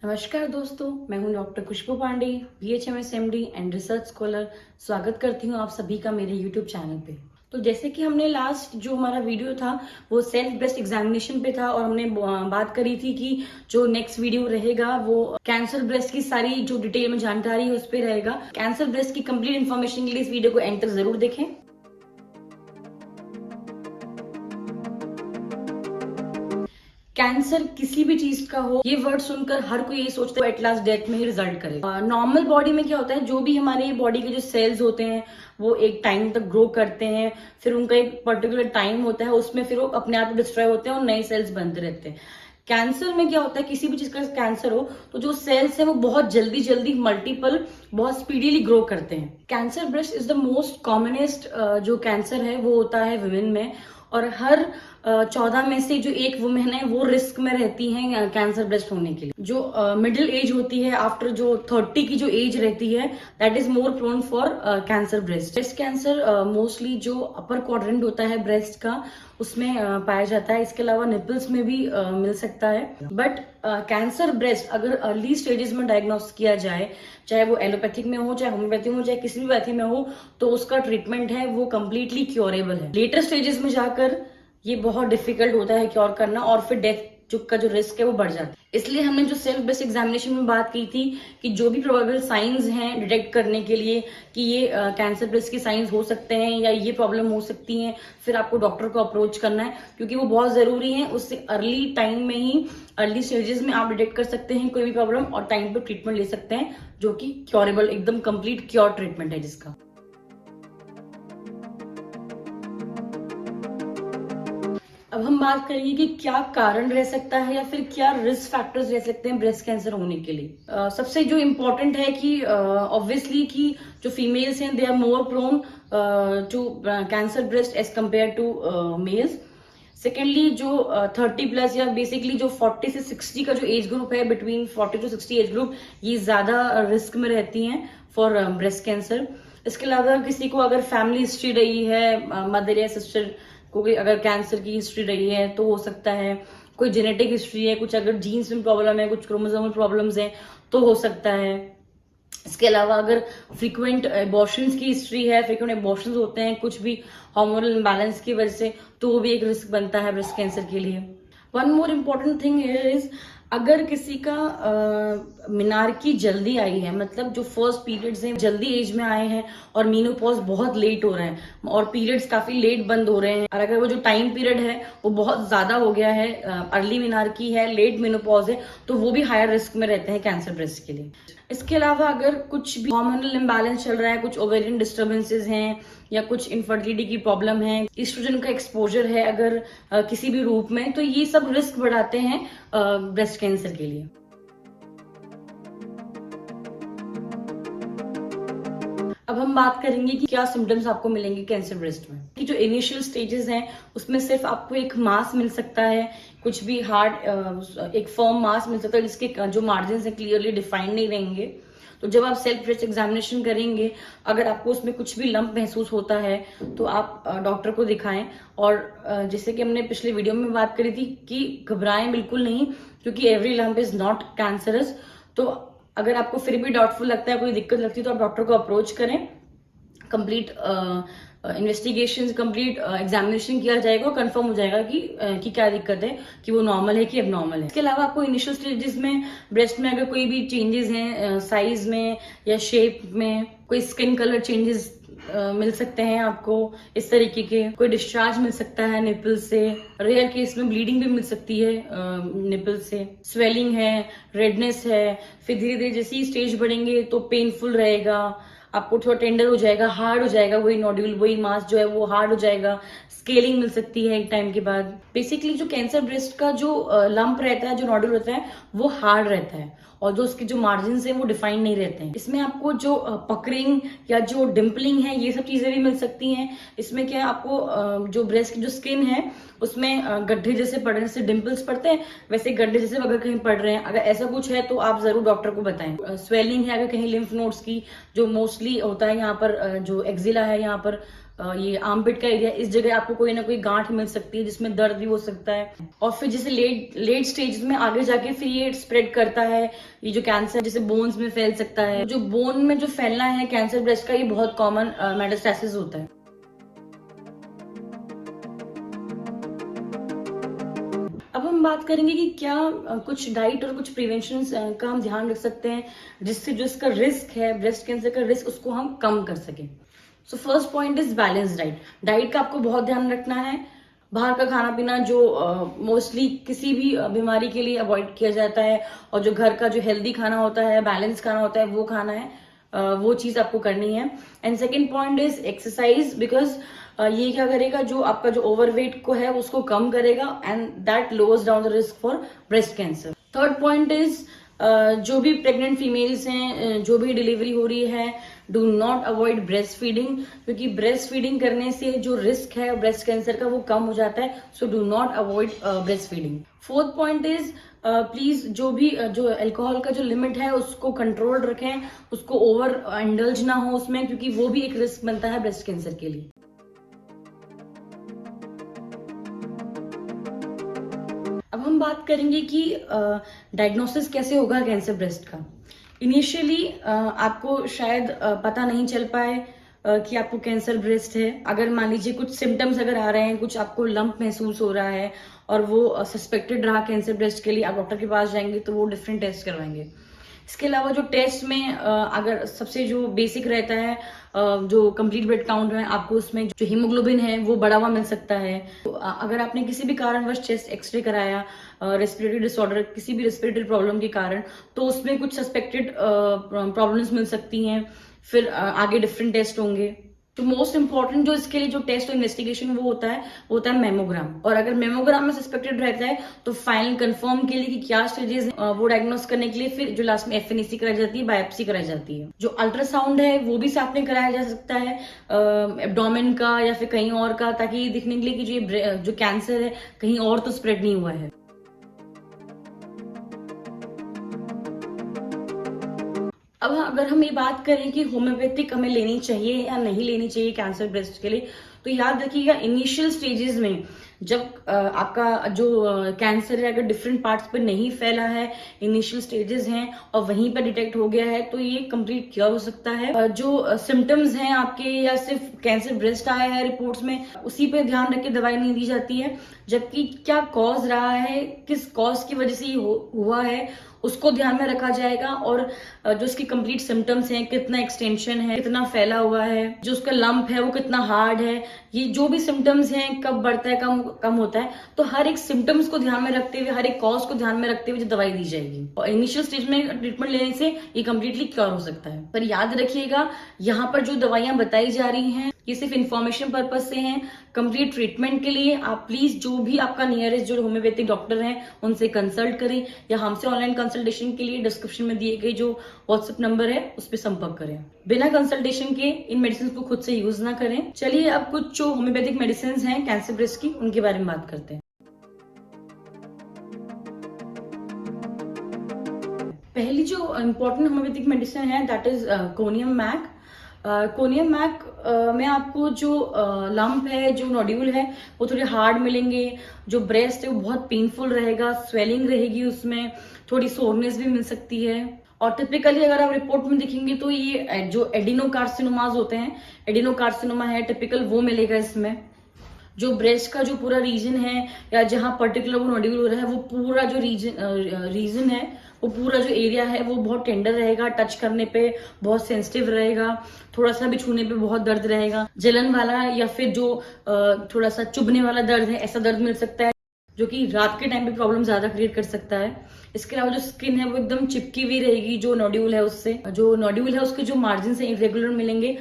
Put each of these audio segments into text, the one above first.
नमस्कार दोस्तों, मैं हूं doctor Khushboo Pandey, BHMS MD and research scholar. स्वागत करती हूं आप सभी का मेरे यूट्यूब चैनल पे। तो जैसे कि हमने लास्ट जो हमारा वीडियो था वो सेल्फ ब्रेस्ट एग्जामिनेशन पे था और हमने बात करी थी कि जो नेक्स्ट वीडियो रहेगा वो कैंसर ब्रेस्ट की सारी जो डिटेल में जानकारी है उस पर रहेगा। कैंसर ब्रेस्ट की कंप्लीट इन्फॉर्मेशन के लिए इस वीडियो को एंड तक जरूर देखें। कैंसर किसी भी चीज का हो, ये वर्ड सुनकर हर कोई ये सोचता है एट लास्ट डेथ में ही रिजल्ट करेगा। नॉर्मल बॉडी में क्या होता है, जो भी हमारे बॉडी के जो सेल्स होते हैं वो एक टाइम तक ग्रो करते हैं, फिर उनका एक पर्टिकुलर टाइम होता है, उसमें फिर वो अपने आप डिस्ट्रॉय होते हैं और नए सेल्स बनते रहते हैं। कैंसर में क्या होता है, किसी भी चीज का कैंसर हो तो जो सेल्स है वो बहुत जल्दी जल्दी मल्टीपल बहुत स्पीडीली ग्रो करते हैं। Cancer breast is the most commonest जो कैंसर है वो होता है वुमेन में, और हर 14 में से जो एक वुमेन है वो रिस्क में रहती हैं कैंसर ब्रेस्ट होने के लिए। जो मिडिल एज होती है, आफ्टर जो 30 की जो एज रहती है, that is more prone for cancer breast. Breast cancer mostly जो अपर क्वाड्रेंट होता है ब्रेस्ट का उसमें पाया जाता है। इसके अलावा निपल्स में भी मिल सकता है। बट कैंसर ब्रेस्ट अगर अर्ली स्टेजेस में डायग्नोस किया जाए, चाहे वो एलोपैथिक में हो, चाहे होम्योपैथी में हो, चाहे किसी भी पैथी में हो, तो उसका ट्रीटमेंट है वो कम्प्लीटली क्योरेबल है। लेटर स्टेजेस में जाकर ये बहुत डिफिकल्ट होता है क्योर करना, और फिर डेथ का जो रिस्क है वो बढ़ जाता है। इसलिए हमने जो सेल्फ ब्रेस्ट एग्जामिनेशन में बात की थी कि जो भी प्रोबेबल साइंस हैं डिटेक्ट करने के लिए कि ये कैंसर ब्रेस्ट के साइंस हो सकते हैं या ये प्रॉब्लम हो सकती है, फिर आपको डॉक्टर को अप्रोच करना है क्योंकि वो बहुत जरूरी है। उससे अर्ली टाइम में ही, अर्ली स्टेजेस में आप डिटेक्ट कर सकते हैं कोई भी प्रॉब्लम और टाइम पर ट्रीटमेंट ले सकते हैं, जो कि क्योरेबल, एकदम कंप्लीट क्योर ट्रीटमेंट है जिसका। अब हम बात करेंगे कि क्या कारण रह सकता है या फिर क्या रिस्क फैक्टर्स रह सकते हैं ब्रेस्ट कैंसर होने के लिए। सबसे जो इम्पोर्टेंट है कि ऑब्वियसली कि जो फीमेल्स हैं they are more prone to cancer breast as compare to males. Secondly जो 30 प्लस या बेसिकली जो 40 से 60 का जो एज ग्रुप है, बिटवीन 40 टू 60 एज ग्रुप, ये ज्यादा रिस्क में रहती हैं फॉर ब्रेस्ट कैंसर। इसके अलावा किसी को अगर फैमिली हिस्ट्री रही है, मदर या सिस्टर को अगर कैंसर की हिस्ट्री रही है तो हो सकता है। कोई जेनेटिक हिस्ट्री है, कुछ अगर जीन्स में प्रॉब्लम है, कुछ क्रोमोसोमल प्रॉब्लम्स है तो हो सकता है। इसके अलावा अगर फ्रीक्वेंट एबॉर्शंस की हिस्ट्री है, फ्रीक्वेंट एबॉर्शंस होते हैं कुछ भी हार्मोनल इम्बैलेंस की वजह से, तो वो भी एक रिस्क बनता है ब्रेस्ट कैंसर के लिए। One more important thing here is, अगर किसी का मिनार्की जल्दी आई है, मतलब जो फर्स्ट पीरियड्स हैं जल्दी एज में आए हैं और मीनोपॉज बहुत लेट हो रहे हैं और पीरियड्स काफी लेट बंद हो रहे हैं, और अगर वो जो टाइम पीरियड है वो बहुत ज्यादा हो गया है, अर्ली मिनार्की है, लेट मीनोपॉज है, तो वो भी हायर रिस्क में रहते हैं कैंसर ब्रेस्ट के लिए। इसके अलावा अगर कुछ भी हार्मोनल इम्बैलेंस चल रहा है, कुछ ओवेरियन डिस्टर्बेंसेस हैं या कुछ इनफर्टिलिटी की प्रॉब्लम है, ईस्ट्रोजन का एक्सपोजर है अगर किसी भी रूप में, तो ये सब रिस्क बढ़ाते हैं ब्रेस्ट कैंसर के लिए। अब हम बात करेंगे कि क्या सिम्टम्स आपको मिलेंगे कैंसर ब्रेस्ट में। कि जो इनिशियल स्टेजेस हैं उसमें सिर्फ आपको एक मास मिल सकता है, कुछ भी हार्ड एक फर्म मास मिल सकता है जिसके जो मार्जिन है क्लियरली डिफाइंड नहीं रहेंगे। तो जब आप सेल्फ ब्रेस्ट एग्जामिनेशन करेंगे, अगर आपको उसमें कुछ भी लंप महसूस होता है तो आप डॉक्टर को दिखाएं। और जैसे कि हमने पिछले वीडियो में बात करी थी कि घबराएं बिल्कुल नहीं, क्योंकि every lump is not cancerous. तो अगर आपको फिर भी डाउटफुल लगता है, कोई दिक्कत लगती है, तो आप डॉक्टर को अप्रोच करें। कंप्लीट इन्वेस्टिगेशन, कंप्लीट एग्जामिनेशन किया जाएगा और कंफर्म हो जाएगा कि क्या दिक्कत है, कि वो नॉर्मल है कि एबनॉर्मल है। इसके अलावा आपको इनिशियल स्टेजेस में ब्रेस्ट में अगर कोई भी चेंजेस हैं साइज में या शेप में, कोई स्किन कलर चेंजेस मिल सकते हैं आपको इस तरीके के, कोई डिस्चार्ज मिल सकता है निपल से, रेयर केस में ब्लीडिंग भी मिल सकती है निपल से, स्वेलिंग है, रेडनेस है। फिर धीरे धीरे जैसे ही स्टेज बढ़ेंगे तो पेनफुल रहेगा, आपको थोड़ा टेंडर हो जाएगा, हार्ड हो जाएगा, वही नोड्यूल, वही मास जो है वो हार्ड हो जाएगा, स्केलिंग मिल सकती है एक टाइम के बाद। बेसिकली जो कैंसर ब्रेस्ट का जो लंप रहता है, जो नोड्यूल रहता है, वो हार्ड रहता है और जो उसके जो मार्जिन है वो डिफाइंड नहीं रहते हैं। इसमें आपको जो पकरिंग या जो डिम्पलिंग है, ये सब चीजें भी मिल सकती हैं। इसमें क्या है, आपको जो ब्रेस्ट की जो स्किन है उसमें गड्ढे जैसे पड़ रहे हैं, जैसे डिम्पल्स पड़ते हैं वैसे गड्ढे जैसे अगर कहीं पड़ रहे हैं, अगर ऐसा कुछ है तो आप जरूर डॉक्टर को बताएं। स्वेलिंग है अगर कहीं लिम्फ नोड्स की, जो मोस्टली होता है यहाँ पर, जो एक्जिला है यहाँ पर ये आर्मपिट का एरिया, इस जगह आपको कोई ना कोई गांठ मिल सकती है जिसमें दर्द भी हो सकता है। और फिर जैसे लेट स्टेज में आगे जाके फिर ये स्प्रेड करता है, ये जो कैंसर जैसे बोन्स में फैल सकता है। जो बोन में जो फैलना है कैंसर ब्रेस्ट का, ये बहुत कॉमन मेटास्टेसिस होता है। अब हम बात करेंगे कि क्या कुछ डाइट और कुछ प्रिवेंशन का हम ध्यान रख सकते हैं जिससे जो इसका रिस्क है, ब्रेस्ट कैंसर का रिस्क, उसको हम कम कर सकें। So first point is balance diet. Diet का आपको बहुत ध्यान रखना है। बाहर का खाना पीना जो मोस्टली किसी भी बीमारी के लिए अवॉइड किया जाता है, और जो घर का जो हेल्दी खाना होता है, बैलेंस खाना होता है, वो खाना है, वो चीज आपको करनी है। And second point is exercise, because ये क्या करेगा, जो आपका जो ओवरवेट को है उसको कम करेगा, and that lowers down the risk for breast cancer. Third point is जो भी प्रेग्नेंट फीमेल्स हैं, जो भी डिलीवरी हो रही है, do not avoid breast feeding, क्योंकि ब्रेस्ट फीडिंग करने से जो रिस्क है ब्रेस्ट कैंसर का वो कम हो जाता है। So do not avoid breast feeding. Fourth point is please जो अल्कोहल का जो लिमिट है उसको कंट्रोल रखें, उसको ओवर इंडल्ज ना हो उसमें, क्योंकि वो भी एक रिस्क बनता है ब्रेस्ट कैंसर के लिए। अब हम बात करेंगे कि डायग्नोसिस कैसे होगा कैंसर ब्रेस्ट का। इनिशियली आपको शायद पता नहीं चल पाए कि आपको कैंसर ब्रेस्ट है। अगर मान लीजिए कुछ सिम्टम्स अगर आ रहे हैं, कुछ आपको लंप महसूस हो रहा है और वो सस्पेक्टेड रहा कैंसर ब्रेस्ट के लिए, आप डॉक्टर के पास जाएंगे तो वो डिफरेंट टेस्ट करवाएंगे। इसके अलावा जो टेस्ट में अगर सबसे जो बेसिक रहता है, जो कंप्लीट ब्लड काउंट है, आपको उसमें जो हीमोग्लोबिन है वो बढ़ा हुआ मिल सकता है। तो अगर आपने किसी भी कारणवश चेस्ट एक्सरे कराया, रेस्पिरेटरी डिसऑर्डर, किसी भी रेस्पिरेटरी प्रॉब्लम के कारण, तो उसमें कुछ सस्पेक्टेड प्रॉब्लम्स मिल सकती हैं। फिर आगे डिफरेंट टेस्ट होंगे। तो मोस्ट इंपॉर्टेंट जो इसके लिए जो टेस्ट और इन्वेस्टिगेशन वो होता है मेमोग्राम। और अगर मेमोग्राम में सस्पेक्टेड रहता है तो फाइनल कंफर्म के लिए कि क्या स्टेजेस वो डायग्नोस करने के लिए फिर जो लास्ट में एफएनएसी कराई जाती है, बायोप्सी कराई जाती है। जो अल्ट्रासाउंड है वो भी साथ में कराया जा सकता है, एब्डोमेन का या फिर कहीं और का, ताकि दिखने के लिए कि जो कैंसर है कहीं और तो स्प्रेड नहीं हुआ है। अब अगर हम ये बात करें कि होम्योपैथिक हमें लेनी चाहिए या नहीं लेनी चाहिए कैंसर ब्रेस्ट के लिए, तो याद रखिएगा इनिशियल स्टेजेस में जब आपका जो कैंसर है अगर डिफरेंट पार्ट्स पर नहीं फैला है, इनिशियल स्टेजेस हैं और वहीं पर डिटेक्ट हो गया है, तो ये कंप्लीट क्योर हो सकता है। जो सिम्टम्स हैं आपके, या सिर्फ कैंसर ब्रेस्ट आया है रिपोर्ट्स में, उसी पे ध्यान रख के दवाई नहीं दी जाती है, जबकि क्या कॉज रहा है, किस कॉज की वजह से ये हुआ है, उसको ध्यान में रखा जाएगा। और जो उसकी कंप्लीट सिम्टम्स हैं, कितना एक्सटेंशन है, कितना फैला हुआ है, जो उसका लंप है वो कितना हार्ड है, ये जो भी सिम्टम्स हैं, कब बढ़ता है, कम होता है, तो हर एक सिम्टम्स को ध्यान में रखते हुए, हर एक कॉज को ध्यान में रखते हुए दवाई दी जाएगी। और इनिशियल स्टेज में ट्रीटमेंट लेने से ये कंप्लीटली क्योर हो सकता है। पर याद रखिएगा, यहाँ पर जो दवाइयां बताई जा रही हैं ये सिर्फ इन्फॉर्मेशन पर्पज से हैं। कंप्लीट ट्रीटमेंट के लिए आप प्लीज जो भी आपका नियरेस्ट जो होम्योपैथिक डॉक्टर हैं उनसे कंसल्ट करें, या हमसे ऑनलाइन कंसल्टेशन के लिए डिस्क्रिप्शन में दिए गए जो व्हाट्सएप नंबर है उस पर संपर्क करें। बिना कंसल्टेशन के इन मेडिसिन को खुद से यूज ना करें। चलिए अब कुछ जो होम्योपैथिक मेडिसिन हैं कैंसर ब्रेस्ट की, उनके बारे में बात करते हैं। पहली जो इम्पोर्टेंट होम्योपैथिक मेडिसिन है that is conium mac. Conium mac में आपको जो लंप है, जो नोड्यूल है, वो थोड़े हार्ड मिलेंगे। जो ब्रेस्ट है वो बहुत पेनफुल रहेगा, स्वेलिंग रहेगी, उसमें थोड़ी सोरनेस भी मिल सकती है। और टिपिकली अगर आप रिपोर्ट में देखेंगे तो ये जो एडिनोकार्सिनोमास होते हैं, एडिनोकार्सिनोमा है टिपिकल, वो मिलेगा इसमें। जो ब्रेस्ट का जो पूरा रीजन है, या जहां पर्टिकुलर वो नोड्यूल हो रहा है, वो पूरा जो रीजन है, वो पूरा जो एरिया है वो बहुत टेंडर रहेगा, टच करने पे बहुत सेंसिटिव रहेगा, थोड़ा सा भी छूने पे बहुत दर्द रहेगा, जलन वाला या फिर जो थोड़ा सा चुभने वाला दर्द है, ऐसा दर्द मिल सकता है, जो कि रात के टाइम पे प्रॉब्लम ज्यादा क्रिएट कर सकता है। इसके अलावा जो स्किन है वो एकदम चिपकी हुई रहेगी जो नोड्यूल है उससे। जो नोड्यूल है उसके जो मार्जिन है इरेगुलर मिलेंगे।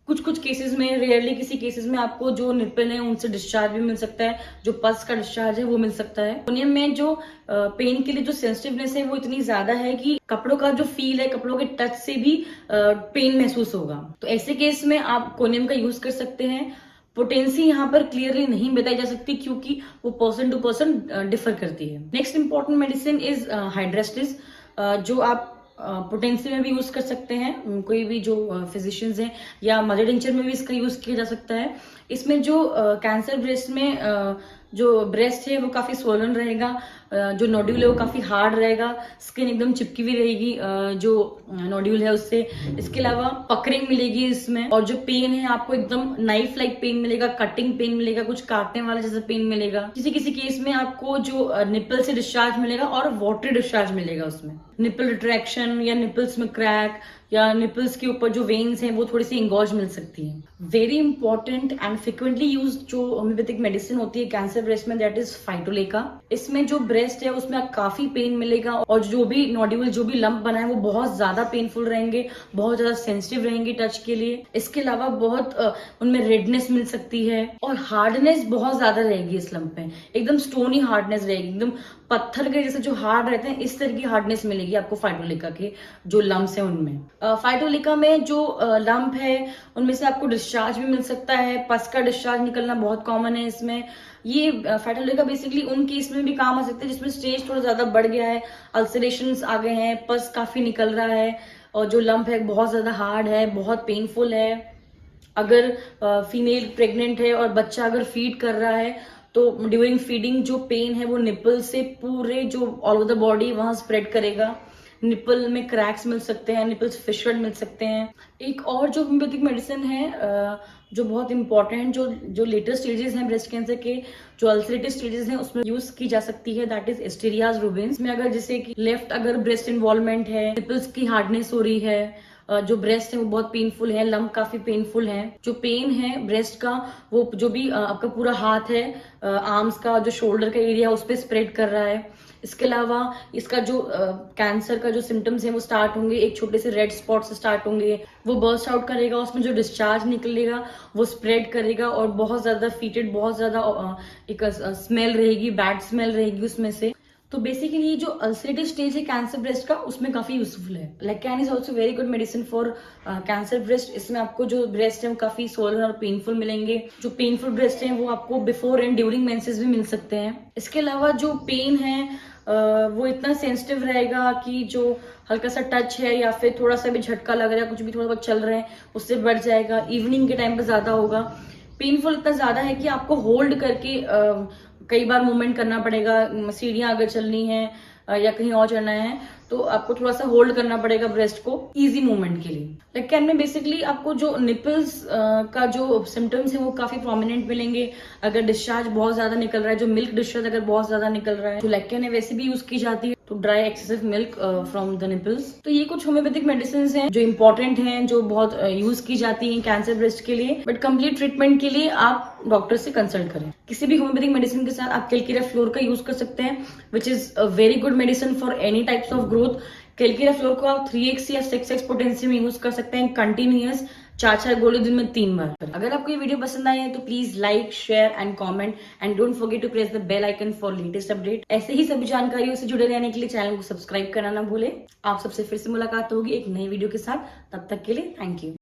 कुछ केसेस में, रेयरली किसी केसेस में आपको जो निप्पल है उनसे डिस्चार्ज भी मिल सकता है, जो पल्स का डिस्चार्ज है वो मिल सकता है। कोनियम में जो पेन के लिए जो सेंसिटिवनेस है वो इतनी ज्यादा है कि कपड़ों का जो फील है, कपड़ों के टच से भी पेन महसूस होगा। तो ऐसे केस में आप कोनियम का यूज कर सकते हैं। पोटेंसी यहाँ पर क्लियरली नहीं बताई जा सकती क्योंकि वो पर्सन टू पर्सन डिफर करती है। Next important medicine is Hydrastis, जो आप पोटेंसी में भी यूज कर सकते हैं कोई भी जो फिजिशियंस हैं, या मदर टिंचर में भी इसका यूज किया जा सकता है। इसमें जो कैंसर ब्रेस्ट में जो ब्रेस्ट है वो काफी स्वोलन रहेगा, जो नोड्यूल है वो काफी हार्ड रहेगा, स्किन एकदम चिपकी हुई रहेगी जो नोड्यूल है उससे। इसके अलावा पकरिंग मिलेगी इसमें, और जो पेन है आपको एकदम नाइफ लाइक पेन मिलेगा, कटिंग पेन मिलेगा, कुछ काटने वाला जैसा पेन मिलेगा। किसी किसी केस में आपको जो निपल से डिस्चार्ज मिलेगा और वाटरी डिस्चार्ज मिलेगा उसमें। निपल रिट्रैक्शन या निपल्स में क्रैक या निपल्स के ऊपर जो वेन्स हैं वो थोड़ी सी इंगॉज मिल सकती है। Very important and frequently use जो होम्योपैथिक मेडिसिन होती है कैंसर ब्रेस्ट में, दैट इज फाइटोलेका। इसमें जो ब्रेस्ट है उसमें काफी पेन मिलेगा, और जो भी नोड्यूल जो भी लंप बना है वो बहुत ज्यादा पेनफुल रहेंगे, बहुत ज्यादा सेंसिटिव रहेंगे टच के लिए। इसके अलावा बहुत उनमें रेडनेस मिल सकती है, और हार्डनेस बहुत ज्यादा रहेगी इस लंप में, एकदम स्टोनी हार्डनेस रहेगी, एकदम पत्थर के जैसे जो हार्ड रहते हैं इस तरह की हार्डनेस मिलेगी आपको फाइटोलिका के जो लम्प्स हैं उनमें। फाइटोलिका में जो लंप है उनमें से आपको डिस्चार्ज भी मिल सकता है, पस का डिस्चार्ज निकलना बहुत कॉमन है इसमें। ये फाइटोलिका बेसिकली उन केस में भी काम आ सकता है जिसमें स्टेज थोड़ा ज्यादा बढ़ गया है, अल्सरेशंस आ गए हैं, पस काफी निकल रहा है, और जो लंप है बहुत ज्यादा हार्ड है, बहुत पेनफुल है। अगर फीमेल प्रेग्नेंट है और बच्चा अगर फीड कर रहा है तो ड्यूरिंग फीडिंग जो पेन है वो निपल से पूरे जो ऑल ओवर द बॉडी वहां स्प्रेड करेगा। निपल में क्रैक्स मिल सकते हैं, निपल्स फिशर्ड मिल सकते हैं। एक और जो होम्योपैथिक मेडिसिन है जो बहुत इंपॉर्टेंट, जो लेटेस्ट स्टेजेस हैं ब्रेस्ट कैंसर के, जो अल्सरेटिव स्टेजेस हैं उसमें यूज की जा सकती है, दैट इज एस्टेरियाज रूबिन्स। में अगर जैसे कि लेफ्ट अगर ब्रेस्ट इन्वॉल्वमेंट है, निपल्स की हार्डनेस हो रही है, जो ब्रेस्ट है वो बहुत पेनफुल है, लंप काफी पेनफुल है, जो पेन है ब्रेस्ट का वो जो भी आपका पूरा हाथ है, आर्म्स का जो शोल्डर का एरिया उस पर स्प्रेड कर रहा है। इसके अलावा इसका जो कैंसर का जो सिम्टम्स है वो स्टार्ट होंगे एक छोटे से रेड स्पॉट से स्टार्ट होंगे, वो बर्स्ट आउट करेगा, उसमें जो डिस्चार्ज निकलेगा वो स्प्रेड करेगा, और बहुत ज्यादा फीटेड, बहुत ज्यादा एक स्मेल रहेगी, बैड स्मेल रहेगी उसमें से। तो बेसिकली ये जो अल्सरेटिव स्टेज है कैंसर ब्रेस्ट का उसमें काफी यूजफुल है। लेकैन is also very good medicine for cancer breast. इसमें आपको जो ब्रेस्ट है वो काफी सोलन और पेनफुल मिलेंगे। जो पेनफुल ब्रेस्ट है वो आपको बिफोर एंड ड्यूरिंग मेंसेस भी मिल सकते हैं। इसके अलावा जो पेन है वो इतना सेंसिटिव रहेगा कि जो हल्का सा टच है या फिर थोड़ा सा भी झटका लग रहा है, कुछ भी थोड़ा बहुत चल रहा है उससे बढ़ जाएगा। इवनिंग के टाइम पे ज्यादा होगा। पेनफुल इतना ज्यादा है कि आपको होल्ड करके कई बार मूवमेंट करना पड़ेगा। सीढ़ियां अगर चलनी है या कहीं और चलना है तो आपको थोड़ा सा होल्ड करना पड़ेगा ब्रेस्ट को इजी मूवमेंट के लिए। लेकिन में बेसिकली आपको जो निपल्स का जो सिम्टम्स है वो काफी प्रोमिनेंट मिलेंगे। अगर डिस्चार्ज बहुत ज्यादा निकल रहा है, जो मिल्क डिस्चार्ज अगर बहुत ज्यादा निकल रहा है, तो लेकिन वैसे भी यूज की जाती है to dry excessive milk from the nipples. तो ये कुछ होम्योपैथिक मेडिसिन हैं जो इंपॉर्टेंट हैं, जो बहुत यूज की जाती हैं कैंसर ब्रेस्ट के लिए। बट कंप्लीट ट्रीटमेंट के लिए आप डॉक्टर से कंसल्ट करें। किसी भी होम्योपैथिक मेडिसिन के साथ आप कैलकेरिया फ्लोर का यूज कर सकते हैं, which is a very good medicine for any types of growth. Calcarea floor को आप 3x या 6x पोटेंसी में यूज कर सकते हैं कंटिन्यूअस 4 गोली दिन में 3 बार। अगर आपको ये वीडियो पसंद आई है तो please like, share and comment, and don't forget to press the bell icon for latest update. ऐसे ही सभी जानकारियों से जुड़े रहने के लिए चैनल को सब्सक्राइब करना ना भूले। आप सबसे फिर से मुलाकात होगी एक नई वीडियो के साथ। तब तक के लिए थैंक यू।